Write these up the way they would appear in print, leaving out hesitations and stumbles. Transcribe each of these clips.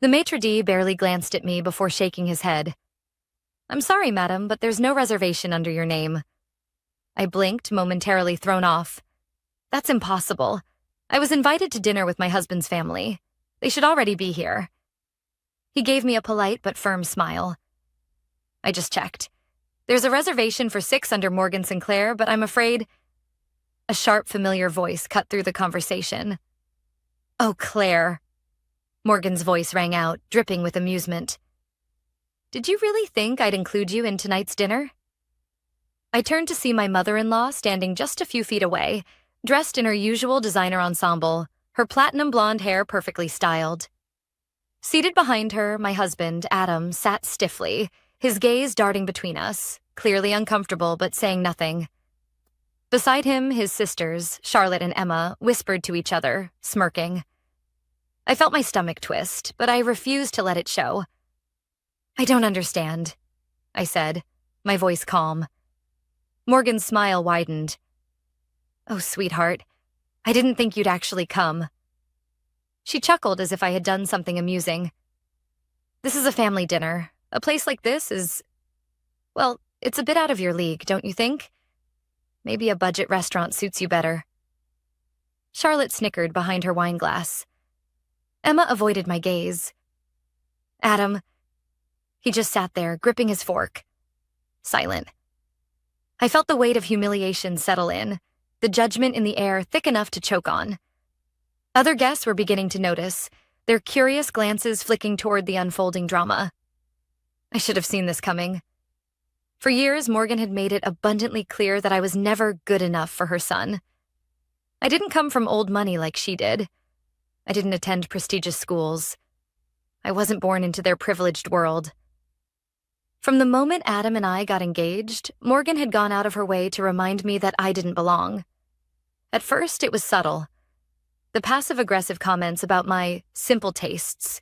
The maitre d' barely glanced at me before shaking his head. "I'm sorry, madam, but there's no reservation under your name." I blinked, momentarily thrown off. "That's impossible. I was invited to dinner with my husband's family. They should already be here." He gave me a polite but firm smile. "I just checked. There's a reservation for 6 under Morgan Sinclair, but I'm afraid—" A sharp, familiar voice cut through the conversation. "Oh, Claire." Morgan's voice rang out, dripping with amusement. "Did you really think I'd include you in tonight's dinner?" I turned to see my mother-in-law standing just a few feet away, dressed in her usual designer ensemble, her platinum blonde hair perfectly styled. Seated behind her, my husband, Adam, sat stiffly, his gaze darting between us, clearly uncomfortable but saying nothing. Beside him, his sisters, Charlotte and Emma, whispered to each other, smirking. I felt my stomach twist, but I refused to let it show. "I don't understand," I said, my voice calm. Morgan's smile widened. "Oh, sweetheart, I didn't think you'd actually come." She chuckled as if I had done something amusing. "This is a family dinner. A place like this is... well, it's a bit out of your league, don't you think? Maybe a budget restaurant suits you better." Charlotte snickered behind her wine glass. Emma avoided my gaze. "Adam..." He just sat there, gripping his fork. Silent. I felt the weight of humiliation settle in, the judgment in the air thick enough to choke on. Other guests were beginning to notice, their curious glances flicking toward the unfolding drama. I should have seen this coming. For years, Morgan had made it abundantly clear that I was never good enough for her son. I didn't come from old money like she did. I didn't attend prestigious schools. I wasn't born into their privileged world. From the moment Adam and I got engaged, Morgan had gone out of her way to remind me that I didn't belong. At first, it was subtle. The passive-aggressive comments about my simple tastes,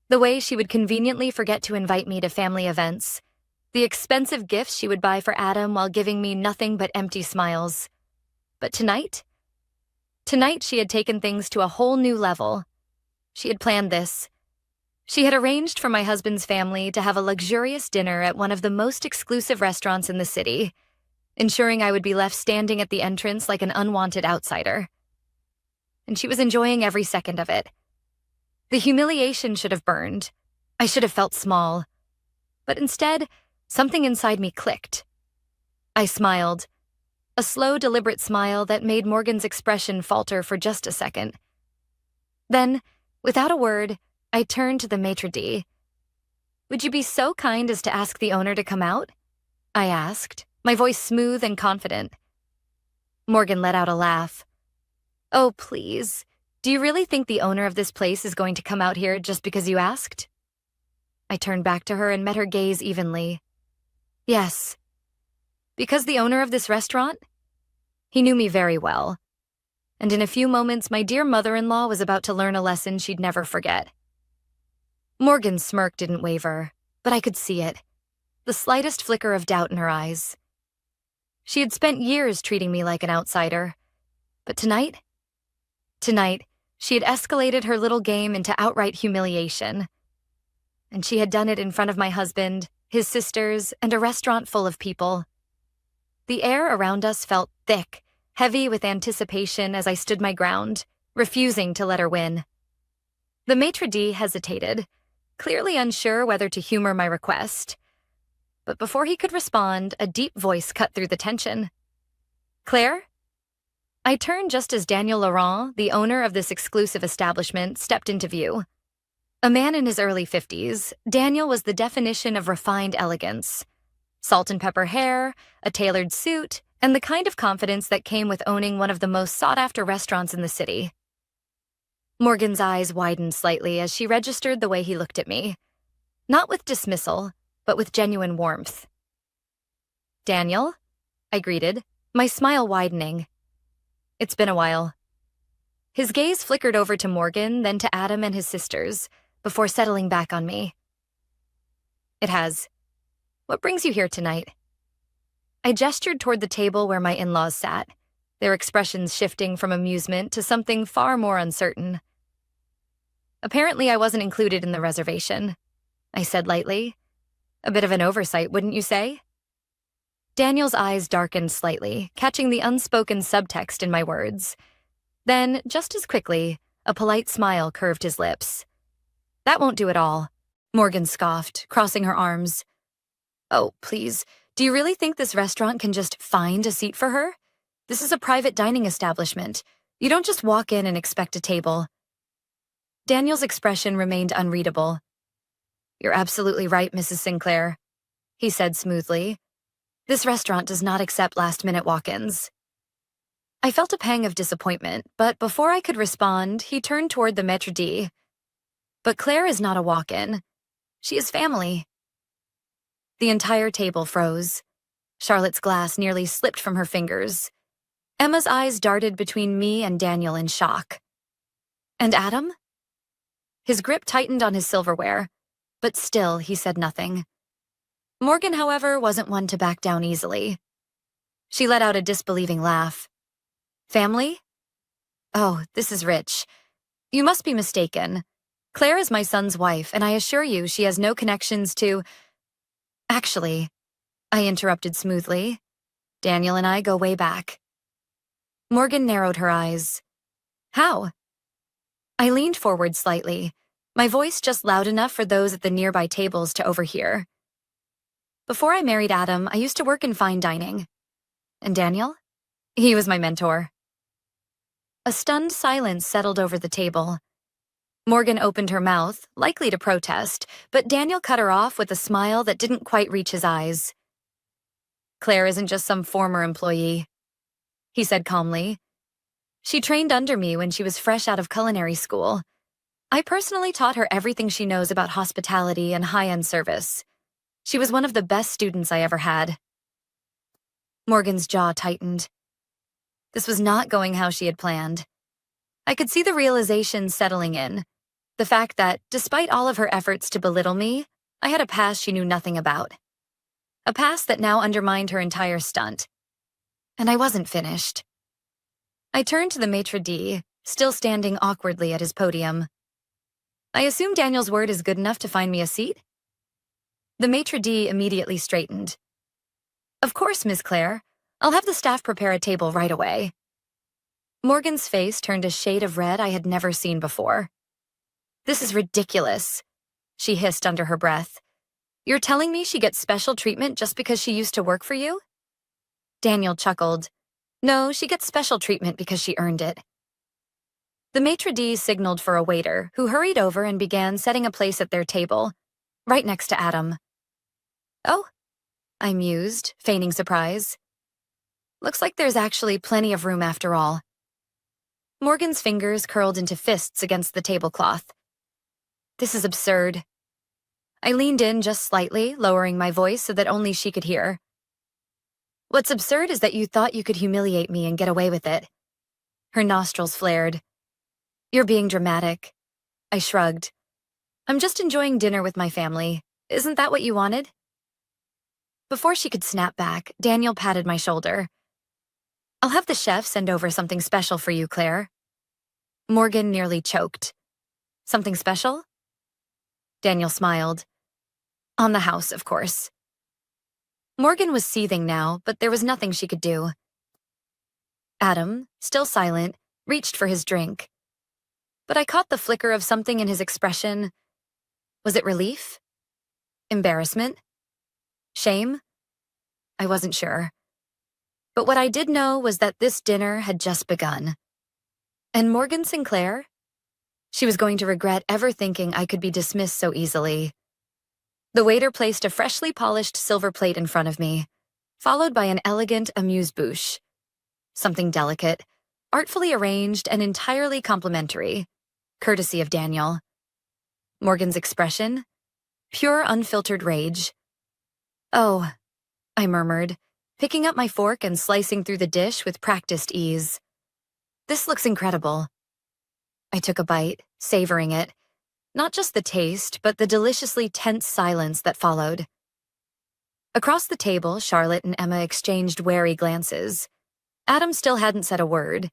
the way she would conveniently forget to invite me to family events, the expensive gifts she would buy for Adam while giving me nothing but empty smiles. But tonight she had taken things to a whole new level. She had planned this. She had arranged for my husband's family to have a luxurious dinner at one of the most exclusive restaurants in the city, ensuring I would be left standing at the entrance like an unwanted outsider. And she was enjoying every second of it. The humiliation should have burned. I should have felt small. But instead, something inside me clicked. I smiled. A slow, deliberate smile that made Morgan's expression falter for just a second. Then, without a word, I turned to the maître d'. "Would you be so kind as to ask the owner to come out?" I asked, my voice smooth and confident. Morgan let out a laugh. "Oh, please. Do you really think the owner of this place is going to come out here just because you asked?" I turned back to her and met her gaze evenly. "Yes." "Because the owner of this restaurant?" He knew me very well. And in a few moments, my dear mother-in-law was about to learn a lesson she'd never forget. Morgan's smirk didn't waver, but I could see it. The slightest flicker of doubt in her eyes. She had spent years treating me like an outsider. But tonight, she had escalated her little game into outright humiliation. And she had done it in front of my husband, his sisters, and a restaurant full of people. The air around us felt thick, heavy with anticipation as I stood my ground, refusing to let her win. The maître d' hesitated, clearly unsure whether to humor my request. But before he could respond, a deep voice cut through the tension. "Claire?" I turned just as Daniel Laurent, the owner of this exclusive establishment, stepped into view. A man in his early 50s, Daniel was the definition of refined elegance. Salt and pepper hair, a tailored suit, and the kind of confidence that came with owning one of the most sought-after restaurants in the city. Morgan's eyes widened slightly as she registered the way he looked at me. Not with dismissal, but with genuine warmth. "Daniel?" I greeted, my smile widening. "It's been a while." His gaze flickered over to Morgan, then to Adam and his sisters, before settling back on me. "It has. What brings you here tonight?" I gestured toward the table where my in-laws sat, their expressions shifting from amusement to something far more uncertain. Apparently, I wasn't included in the reservation, I said lightly. A bit of an oversight, wouldn't you say? Daniel's eyes darkened slightly, catching the unspoken subtext in my words. Then, just as quickly, a polite smile curved his lips. That won't do at all, Morgan scoffed, crossing her arms. Oh, please, do you really think this restaurant can just find a seat for her? This is a private dining establishment. You don't just walk in and expect a table. Daniel's expression remained unreadable. You're absolutely right, Mrs. Sinclair, he said smoothly. This restaurant does not accept last-minute walk-ins. I felt a pang of disappointment, but before I could respond, he turned toward the maître d'. But Claire is not a walk-in. She is family. The entire table froze. Charlotte's glass nearly slipped from her fingers. Emma's eyes darted between me and Daniel in shock. And Adam? His grip tightened on his silverware, but still he said nothing. Morgan, however, wasn't one to back down easily. She let out a disbelieving laugh. Family? Oh, this is rich. You must be mistaken. Claire is my son's wife, and I assure you she has no connections to— Actually, I interrupted smoothly. Daniel and I go way back. Morgan narrowed her eyes. How? I leaned forward slightly, my voice just loud enough for those at the nearby tables to overhear. Before I married Adam, I used to work in fine dining. And Daniel? He was my mentor. A stunned silence settled over the table. Morgan opened her mouth, likely to protest, but Daniel cut her off with a smile that didn't quite reach his eyes. Claire isn't just some former employee, he said calmly. She trained under me when she was fresh out of culinary school. I personally taught her everything she knows about hospitality and high-end service. She was one of the best students I ever had. Morgan's jaw tightened. This was not going how she had planned. I could see the realization settling in. The fact that, despite all of her efforts to belittle me, I had a past she knew nothing about. A past that now undermined her entire stunt. And I wasn't finished. I turned to the maître d', still standing awkwardly at his podium. I assume Daniel's word is good enough to find me a seat? The maître d' immediately straightened. Of course, Miss Claire. I'll have the staff prepare a table right away. Morgan's face turned a shade of red I had never seen before. This is ridiculous, she hissed under her breath. You're telling me she gets special treatment just because she used to work for you? Daniel chuckled. No, she gets special treatment because she earned it. The maître d' signaled for a waiter, who hurried over and began setting a place at their table, right next to Adam. Oh, I mused, feigning surprise. Looks like there's actually plenty of room after all. Morgan's fingers curled into fists against the tablecloth. This is absurd. I leaned in just slightly, lowering my voice so that only she could hear. What's absurd is that you thought you could humiliate me and get away with it. Her nostrils flared. You're being dramatic. I shrugged. I'm just enjoying dinner with my family. Isn't that what you wanted? Before she could snap back, Daniel patted my shoulder. I'll have the chef send over something special for you, Claire. Morgan nearly choked. Something special? Daniel smiled. On the house, of course. Morgan was seething now, but there was nothing she could do. Adam, still silent, reached for his drink. But I caught the flicker of something in his expression. Was it relief? Embarrassment? Shame? I wasn't sure. But what I did know was that this dinner had just begun. And Morgan Sinclair? She was going to regret ever thinking I could be dismissed so easily. The waiter placed a freshly polished silver plate in front of me, followed by an elegant amuse-bouche. Something delicate, artfully arranged and entirely complimentary, courtesy of Daniel. Morgan's expression? Pure unfiltered rage. Oh, I murmured, picking up my fork and slicing through the dish with practiced ease. This looks incredible. I took a bite, savoring it. Not just the taste, but the deliciously tense silence that followed. Across the table, Charlotte and Emma exchanged wary glances. Adam still hadn't said a word.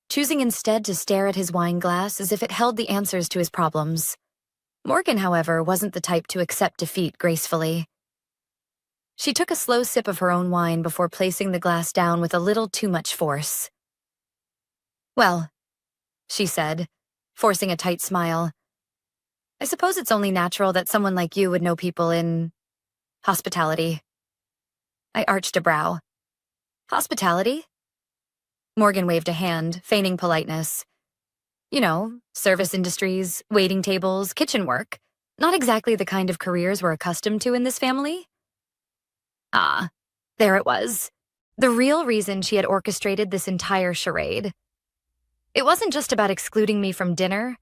choosing instead to stare at his wine glass as if it held the answers to his problems. Morgan, however, wasn't the type to accept defeat gracefully. She took a slow sip of her own wine before placing the glass down with a little too much force. "Well," she said, forcing a tight smile, "I suppose it's only natural that someone like you would know people in hospitality." I arched a brow. "Hospitality?" Morgan waved a hand, feigning politeness. "You know, service industries, waiting tables, kitchen work. Not exactly the kind of careers we're accustomed to in this family." Ah, there it was. The real reason she had orchestrated this entire charade. It wasn't just about excluding me from dinner.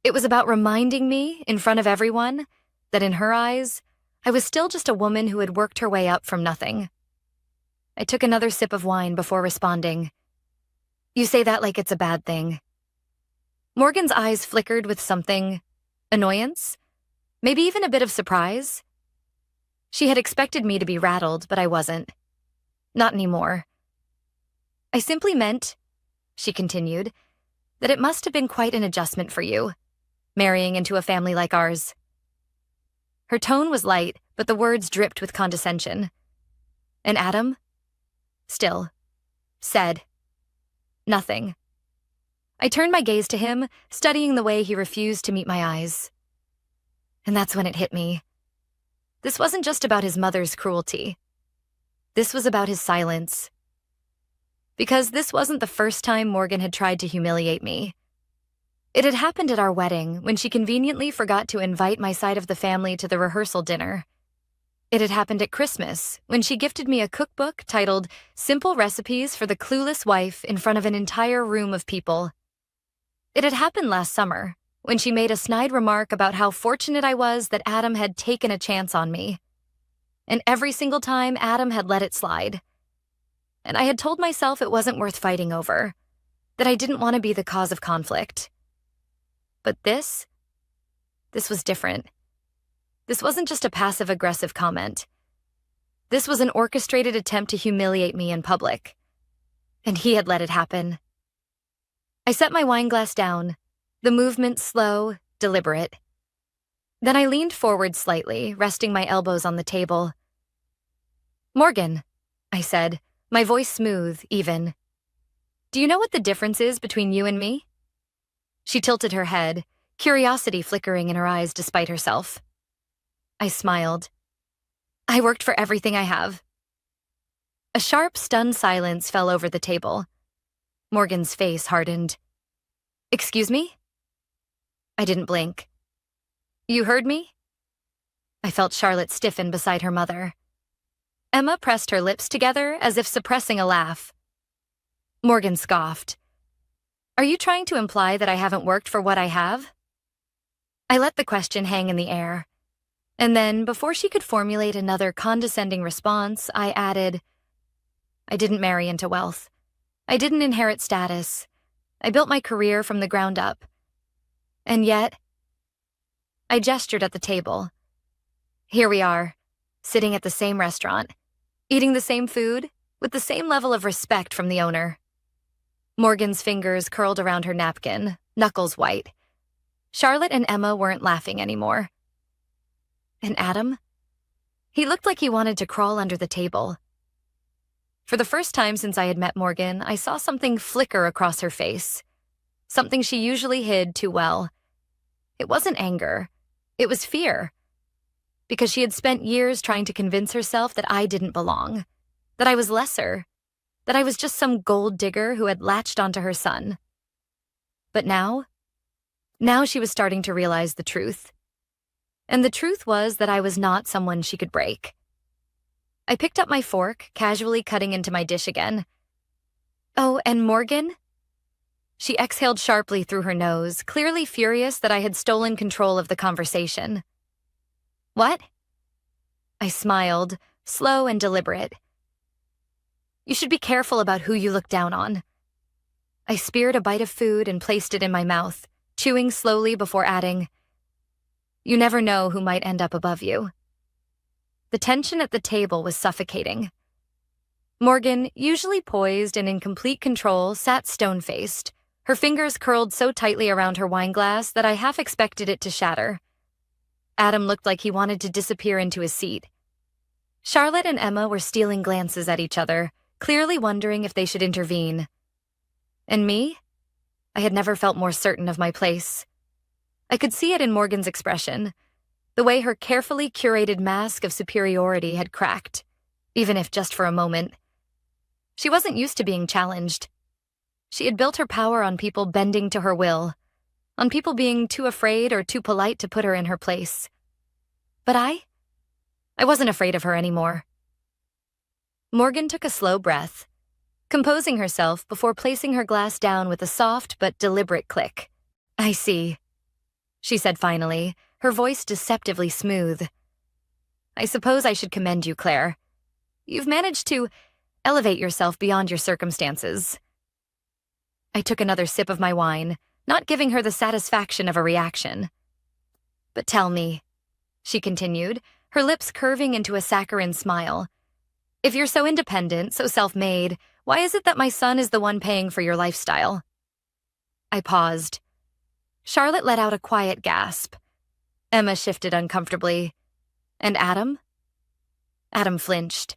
It was about reminding me, in front of everyone, that in her eyes, I was still just a woman who had worked her way up from nothing. I took another sip of wine before responding. "You say that like it's a bad thing." Morgan's eyes flickered with something, annoyance, maybe even a bit of surprise. She had expected me to be rattled, but I wasn't. Not anymore. "I simply meant," she continued, "that it must have been quite an adjustment for you, marrying into a family like ours." Her tone was light, but the words dripped with condescension. And Adam, still, said nothing. I turned my gaze to him, studying the way he refused to meet my eyes. And that's when it hit me. This wasn't just about his mother's cruelty. This was about his silence. Because this wasn't the first time Morgan had tried to humiliate me. It had happened at our wedding, when she conveniently forgot to invite my side of the family to the rehearsal dinner. It had happened at Christmas, when she gifted me a cookbook titled "Simple Recipes for the Clueless Wife" in front of an entire room of people. It had happened last summer, when she made a snide remark about how fortunate I was that Adam had taken a chance on me. And every single time, Adam had let it slide. And I had told myself it wasn't worth fighting over, that I didn't want to be the cause of conflict. But this was different. This wasn't just a passive-aggressive comment. This was an orchestrated attempt to humiliate me in public. And he had let it happen. I set my wine glass down, the movement slow, deliberate. Then I leaned forward slightly, resting my elbows on the table. "Morgan," I said, my voice smooth, even. "Do you know what the difference is between you and me?" She tilted her head, curiosity flickering in her eyes despite herself. I smiled. "I worked for everything I have." A sharp, stunned silence fell over the table. Morgan's face hardened. "Excuse me?" I didn't blink. "You heard me?" I felt Charlotte stiffen beside her mother. Emma pressed her lips together as if suppressing a laugh. Morgan scoffed. "Are you trying to imply that I haven't worked for what I have?" I let the question hang in the air. And then, before she could formulate another condescending response, I added, "I didn't marry into wealth. I didn't inherit status. I built my career from the ground up. And yet," I gestured at the table. "Here we are, sitting at the same restaurant, eating the same food, with the same level of respect from the owner." Morgan's fingers curled around her napkin, knuckles white. Charlotte and Emma weren't laughing anymore. And Adam? He looked like he wanted to crawl under the table. For the first time since I had met Morgan, I saw something flicker across her face. Something she usually hid too well. It wasn't anger. It was fear. Because she had spent years trying to convince herself that I didn't belong, that I was lesser, that I was just some gold digger who had latched onto her son. But now she was starting to realize the truth. And the truth was that I was not someone she could break. I picked up my fork, casually cutting into my dish again. "Oh, and Morgan?" She exhaled sharply through her nose, clearly furious that I had stolen control of the conversation. "What?" I smiled, slow and deliberate. "You should be careful about who you look down on." I speared a bite of food and placed it in my mouth, chewing slowly before adding, "You never know who might end up above you." The tension at the table was suffocating. Morgan, usually poised and in complete control, sat stone-faced, her fingers curled so tightly around her wineglass that I half expected it to shatter. Adam looked like he wanted to disappear into his seat. Charlotte and Emma were stealing glances at each other, clearly wondering if they should intervene. And me? I had never felt more certain of my place. I could see it in Morgan's expression, the way her carefully curated mask of superiority had cracked, even if just for a moment. She wasn't used to being challenged. She had built her power on people bending to her will, on people being too afraid or too polite to put her in her place. But I wasn't afraid of her anymore. Morgan took a slow breath, composing herself before placing her glass down with a soft but deliberate click. "I see," she said finally, her voice deceptively smooth. "I suppose I should commend you, Claire. You've managed to elevate yourself beyond your circumstances." I took another sip of my wine, not giving her the satisfaction of a reaction. "But tell me," she continued, her lips curving into a saccharine smile, "if you're so independent, so self-made, why is it that my son is the one paying for your lifestyle?" I paused. Charlotte let out a quiet gasp. Emma shifted uncomfortably. "And Adam?" Adam flinched.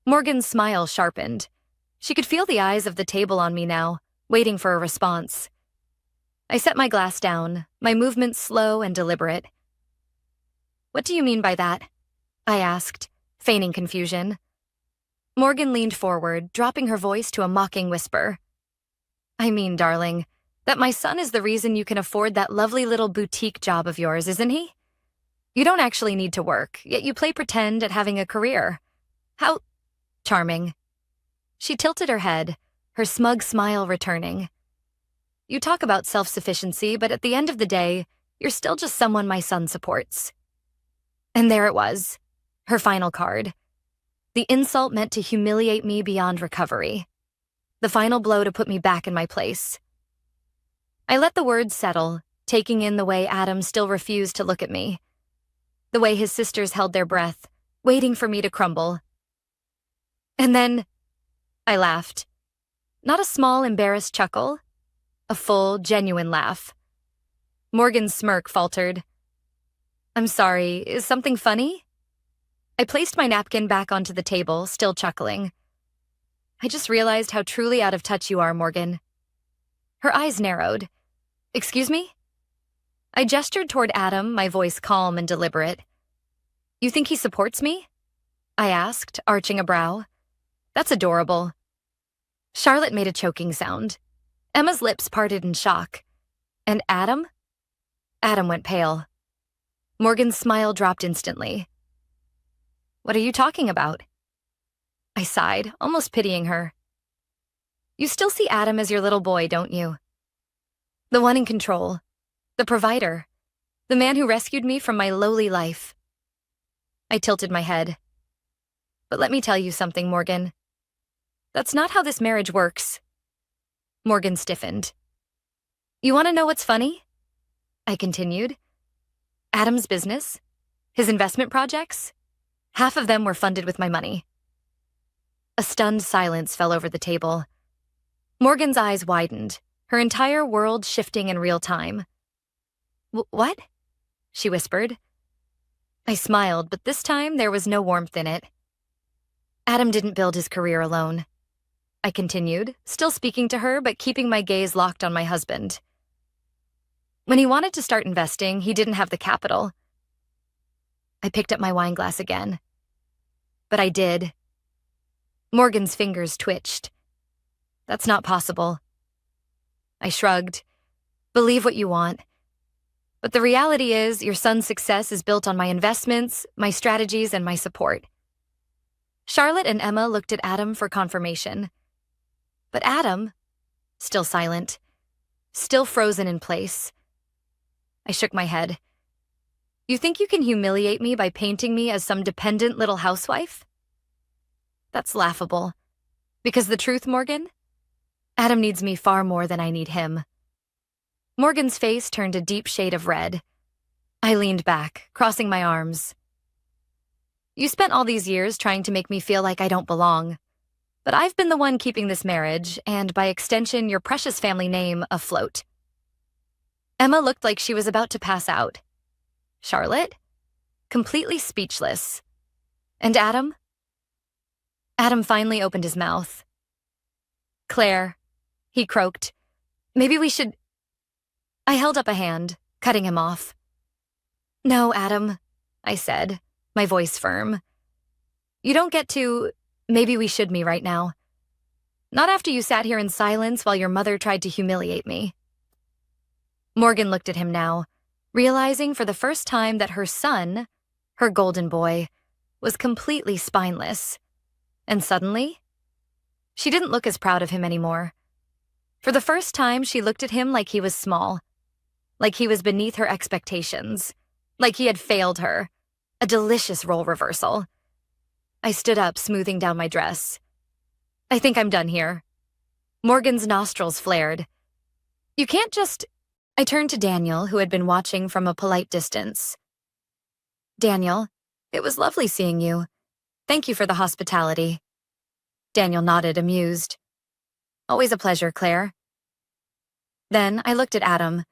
Morgan's smile sharpened. She could feel the eyes of the table on me now, waiting for a response. I set my glass down, my movements slow and deliberate. "What do you mean by that?" I asked, feigning confusion. Morgan leaned forward, dropping her voice to a mocking whisper. "I mean, darling, that my son is the reason you can afford that lovely little boutique job of yours, isn't he? You don't actually need to work, yet you play pretend at having a career. How charming." She tilted her head, her smug smile returning. "You talk about self-sufficiency, but at the end of the day, you're still just someone my son supports." And there it was, her final card. The insult meant to humiliate me beyond recovery. The final blow to put me back in my place. I let the words settle, taking in the way Adam still refused to look at me. The way his sisters held their breath, waiting for me to crumble. And then I laughed. Not a small, embarrassed chuckle. A full, genuine laugh. Morgan's smirk faltered. "I'm sorry, is something funny?" I placed my napkin back onto the table, still chuckling. "I just realized how truly out of touch you are, Morgan." Her eyes narrowed. "Excuse me?" I gestured toward Adam, my voice calm and deliberate. "You think he supports me?" I asked, arching a brow. "That's adorable." Charlotte made a choking sound. Emma's lips parted in shock. "And Adam?" Adam went pale. Morgan's smile dropped instantly. "What are you talking about?" I sighed, almost pitying her. "You still see Adam as your little boy, don't you? The one in control, the provider, the man who rescued me from my lowly life." I tilted my head. "But let me tell you something, Morgan. That's not how this marriage works." Morgan stiffened. "You want to know what's funny?" I continued. "Adam's business, his investment projects, half of them were funded with my money." A stunned silence fell over the table. Morgan's eyes widened, her entire world shifting in real time. What?" she whispered. I smiled, but this time there was no warmth in it. "Adam didn't build his career alone," I continued, still speaking to her but keeping my gaze locked on my husband. "When he wanted to start investing, he didn't have the capital." I picked up my wineglass again. "But I did." Morgan's fingers twitched. "That's not possible." I shrugged. "Believe what you want. But the reality is, your son's success is built on my investments, my strategies, and my support." Charlotte and Emma looked at Adam for confirmation. But Adam, still silent, still frozen in place. I shook my head. "You think you can humiliate me by painting me as some dependent little housewife?" "That's laughable. Because the truth, Morgan? Adam needs me far more than I need him." Morgan's face turned a deep shade of red. I leaned back, crossing my arms. "You spent all these years trying to make me feel like I don't belong. but I've been the one keeping this marriage, and by extension, your precious family name, afloat. Emma looked like she was about to pass out. Charlotte? Completely speechless. And Adam? Adam finally opened his mouth. Claire, he croaked. Maybe we should... I held up a hand, cutting him off. No, Adam, I said, my voice firm. You don't get to, maybe we should me right now. Not after you sat here in silence while your mother tried to humiliate me. Morgan looked at him now, realizing for the first time that her son, her golden boy, was completely spineless. And suddenly, she didn't look as proud of him anymore. For the first time, she looked at him like he was small, like he was beneath her expectations, like he had failed her. A delicious role reversal. I stood up, smoothing down my dress. I think I'm done here. Morgan's nostrils flared. You can't just... I turned to Daniel, who had been watching from a polite distance. Daniel, it was lovely seeing you. Thank you for the hospitality. Daniel nodded, amused. Always a pleasure, Claire. Then I looked at Adam.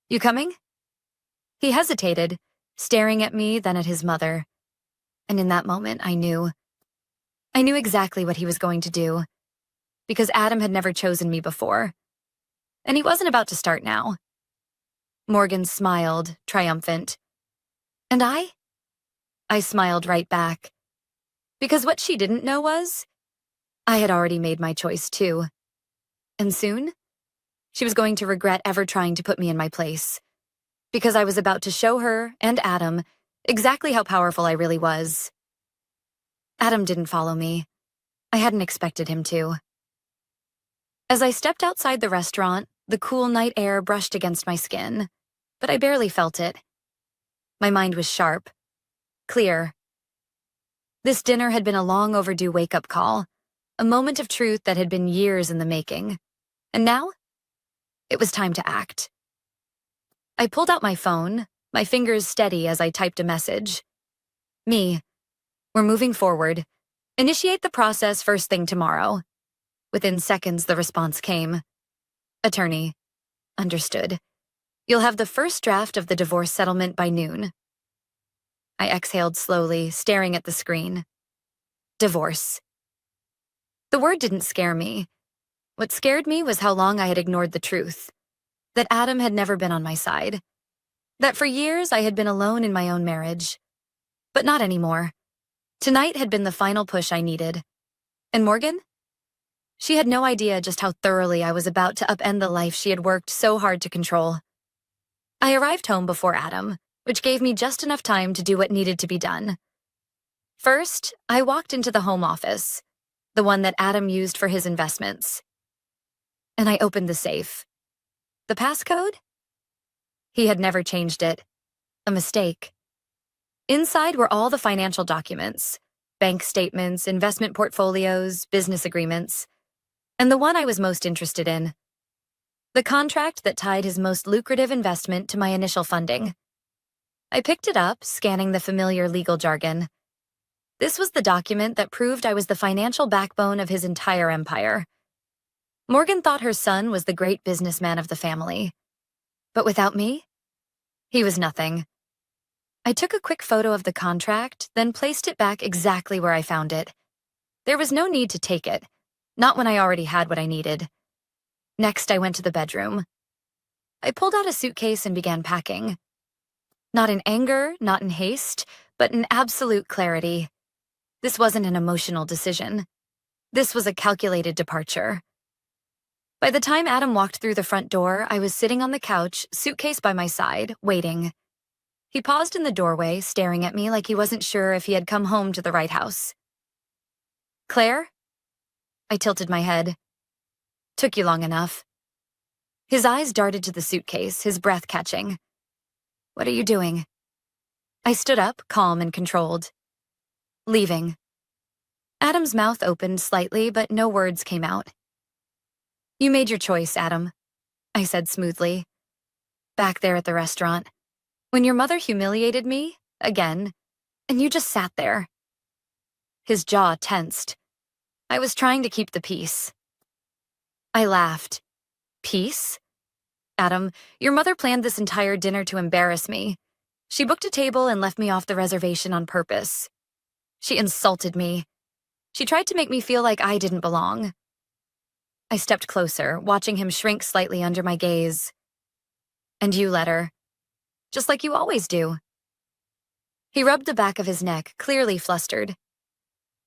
You coming? He hesitated, staring at me, then at his mother. And in that moment, I knew. I knew exactly what he was going to do. Because Adam had never chosen me before. And he wasn't about to start now. Morgan smiled, triumphant. And I? I smiled right back. Because what she didn't know was, I had already made my choice too. And soon, she was going to regret ever trying to put me in my place. Because I was about to show her, and Adam, exactly how powerful I really was. Adam didn't follow me. I hadn't expected him to. As I stepped outside the restaurant, the cool night air brushed against my skin, but I barely felt it. My mind was sharp, clear. This dinner had been a long overdue wake-up call, a moment of truth that had been years in the making. And now, it was time to act. I pulled out my phone, my fingers steady as I typed a message. Me. We're moving forward. Initiate the process first thing tomorrow. Within seconds, the response came. Attorney. Understood. You'll have the first draft of the divorce settlement by noon. I exhaled slowly, staring at the screen. Divorce. The word didn't scare me. What scared me was how long I had ignored the truth. That Adam had never been on my side. That for years I had been alone in my own marriage. But not anymore. Tonight had been the final push I needed. And Morgan? She had no idea just how thoroughly I was about to upend the life she had worked so hard to control. I arrived home before Adam, which gave me just enough time to do what needed to be done. First, I walked into the home office, the one that Adam used for his investments. And I opened the safe. The passcode? He had never changed it. A mistake. Inside were all the financial documents, bank statements, investment portfolios, business agreements, and the one I was most interested in. The contract that tied his most lucrative investment to my initial funding. I picked it up, scanning the familiar legal jargon. This was the document that proved I was the financial backbone of his entire empire. Morgan thought her son was the great businessman of the family. But without me, he was nothing. I took a quick photo of the contract, then placed it back exactly where I found it. There was no need to take it, not when I already had what I needed. Next, I went to the bedroom. I pulled out a suitcase and began packing. Not in anger, not in haste, but in absolute clarity. This wasn't an emotional decision. This was a calculated departure. By the time Adam walked through the front door, I was sitting on the couch, suitcase by my side, waiting. He paused in the doorway, staring at me like he wasn't sure if he had come home to the right house. Claire? I tilted my head. Took you long enough. His eyes darted to the suitcase, his breath catching. What are you doing? I stood up, calm and controlled. Leaving. Adam's mouth opened slightly, but no words came out. You made your choice, Adam, I said smoothly. Back there at the restaurant. When your mother humiliated me, again, and you just sat there. His jaw tensed. I was trying to keep the peace. I laughed. Peace? Adam, your mother planned this entire dinner to embarrass me. She booked a table and left me off the reservation on purpose. She insulted me. She tried to make me feel like I didn't belong. I stepped closer, watching him shrink slightly under my gaze. And you let her. Just like you always do. He rubbed the back of his neck, clearly flustered.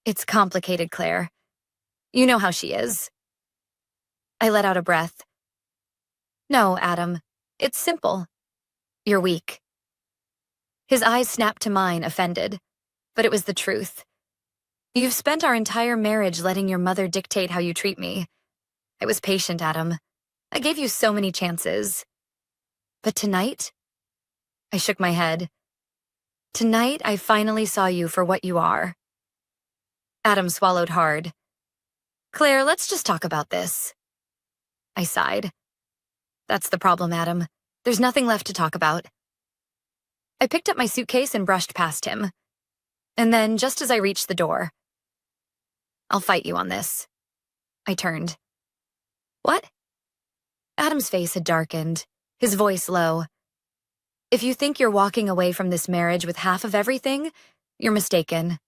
It's complicated, Claire. You know how she is. I let out a breath. No, Adam. It's simple. You're weak. His eyes snapped to mine, offended. But it was the truth. You've spent our entire marriage letting your mother dictate how you treat me. I was patient, Adam. I gave you so many chances. But tonight? I shook my head. Tonight, I finally saw you for what you are. Adam swallowed hard. Claire, let's just talk about this. I sighed. That's the problem, Adam. There's nothing left to talk about. I picked up my suitcase and brushed past him. And then, just as I reached the door, I'll fight you on this. I turned. What? Adam's face had darkened, his voice low. If you think you're walking away from this marriage with half of everything, you're mistaken.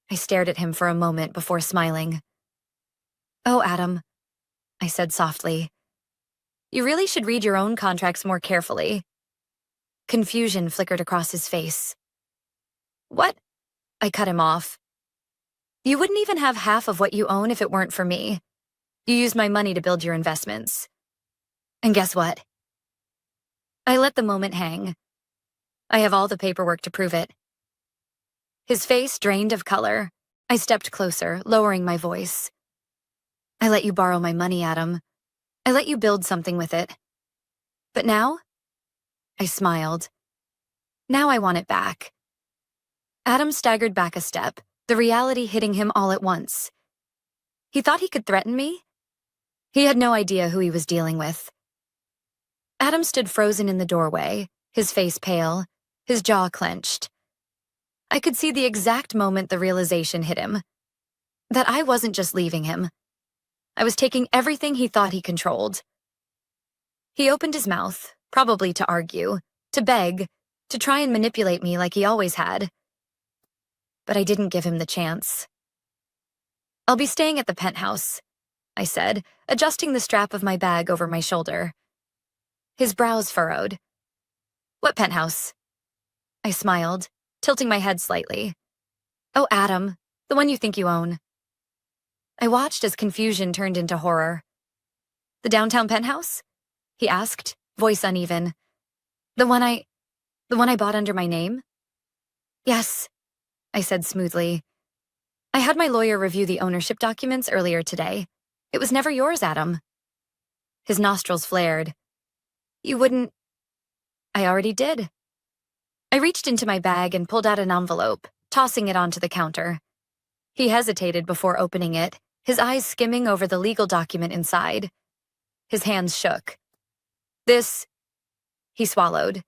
I stared at him for a moment before smiling. Oh, Adam, I said softly. You really should read your own contracts more carefully. Confusion flickered across his face. What? I cut him off. You wouldn't even have half of what you own if it weren't for me. You used my money to build your investments. And guess what? I let the moment hang. I have all the paperwork to prove it. His face drained of color. I stepped closer, lowering my voice. I let you borrow my money, Adam. I let you build something with it. But now? I smiled. Now I want it back. Adam staggered back a step, the reality hitting him all at once. He thought he could threaten me? He had no idea who he was dealing with. Adam stood frozen in the doorway, his face pale, his jaw clenched. I could see the exact moment the realization hit him. That I wasn't just leaving him. I was taking everything he thought he controlled. He opened his mouth, probably to argue, to beg, to try and manipulate me like he always had. But I didn't give him the chance. I'll be staying at the penthouse, I said, adjusting the strap of my bag over my shoulder. His brows furrowed. What penthouse? I smiled, tilting my head slightly. Oh, Adam, the one you think you own. I watched as confusion turned into horror. The downtown penthouse? He asked, voice uneven. The one I bought under my name? Yes, I said smoothly. I had my lawyer review the ownership documents earlier today. It was never yours, Adam. His nostrils flared. You wouldn't... I already did. I reached into my bag and pulled out an envelope, tossing it onto the counter. He hesitated before opening it, his eyes skimming over the legal document inside. His hands shook. This... He swallowed.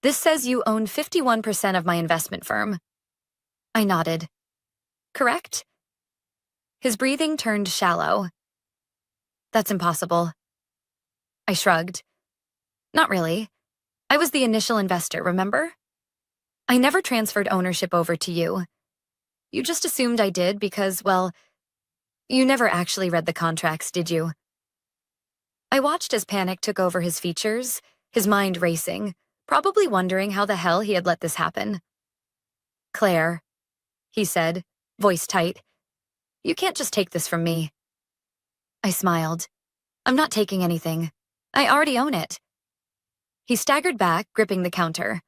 This says you own 51% of my investment firm. I nodded. Correct? His breathing turned shallow. That's impossible. I shrugged. Not really. I was the initial investor, remember? I never transferred ownership over to you. You just assumed I did because, well, you never actually read the contracts, did you? I watched as panic took over his features, his mind racing, probably wondering how the hell he had let this happen. Claire, he said, voice tight, you can't just take this from me. I smiled. I'm not taking anything. I already own it. He staggered back, gripping the counter.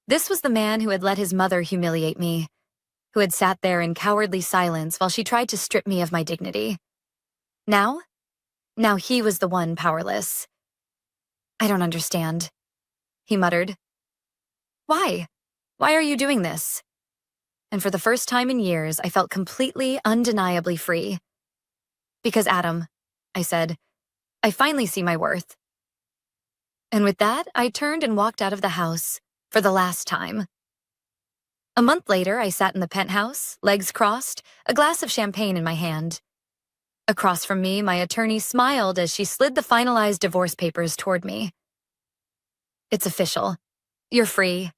This was the man who had let his mother humiliate me, who had sat there in cowardly silence while she tried to strip me of my dignity. Now he was the one powerless. I don't understand, he muttered. Why? Why are you doing this? And for the first time in years, I felt completely, undeniably free. Because, Adam, I said, I finally see my worth. And with that, I turned and walked out of the house, for the last time. A month later, I sat in the penthouse, legs crossed, a glass of champagne in my hand. Across from me, my attorney smiled as she slid the finalized divorce papers toward me. It's official. You're free.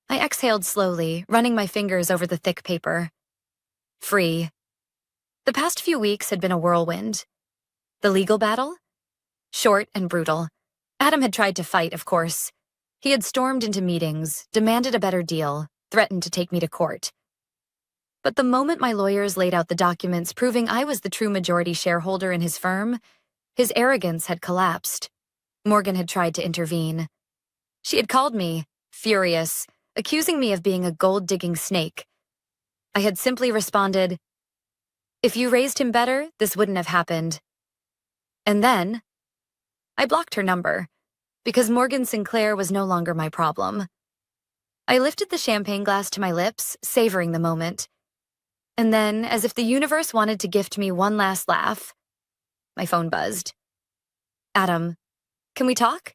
I exhaled slowly, running my fingers over the thick paper. Free. The past few weeks had been a whirlwind. The legal battle? Short and brutal. Adam had tried to fight, of course. He had stormed into meetings, demanded a better deal, threatened to take me to court. But the moment my lawyers laid out the documents proving I was the true majority shareholder in his firm, his arrogance had collapsed. Morgan had tried to intervene. She had called me, furious, accusing me of being a gold-digging snake. I had simply responded, "If you raised him better, this wouldn't have happened." And then, I blocked her number, because Morgan Sinclair was no longer my problem. I lifted the champagne glass to my lips, savoring the moment. And then, as if the universe wanted to gift me one last laugh, my phone buzzed. "Adam, can we talk?"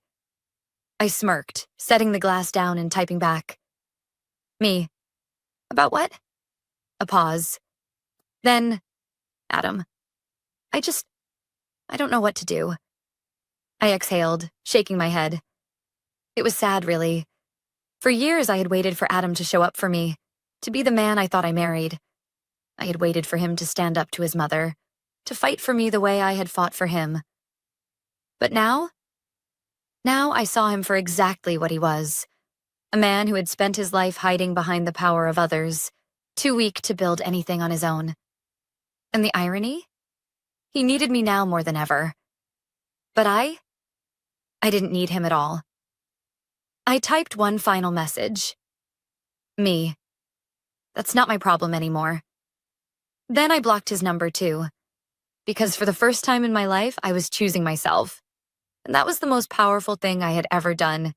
I smirked, setting the glass down and typing back. "Me. About what?" A pause. Then, "Adam, I don't know what to do." I exhaled, shaking my head. It was sad, really. For years, I had waited for Adam to show up for me, to be the man I thought I married. I had waited for him to stand up to his mother, to fight for me the way I had fought for him. But now I saw him for exactly what he was. A man who had spent his life hiding behind the power of others, too weak to build anything on his own. And the irony? He needed me now more than ever. But I didn't need him at all. I typed one final message. Me. That's not my problem anymore. Then I blocked his number too, because for the first time in my life, I was choosing myself. And that was the most powerful thing I had ever done.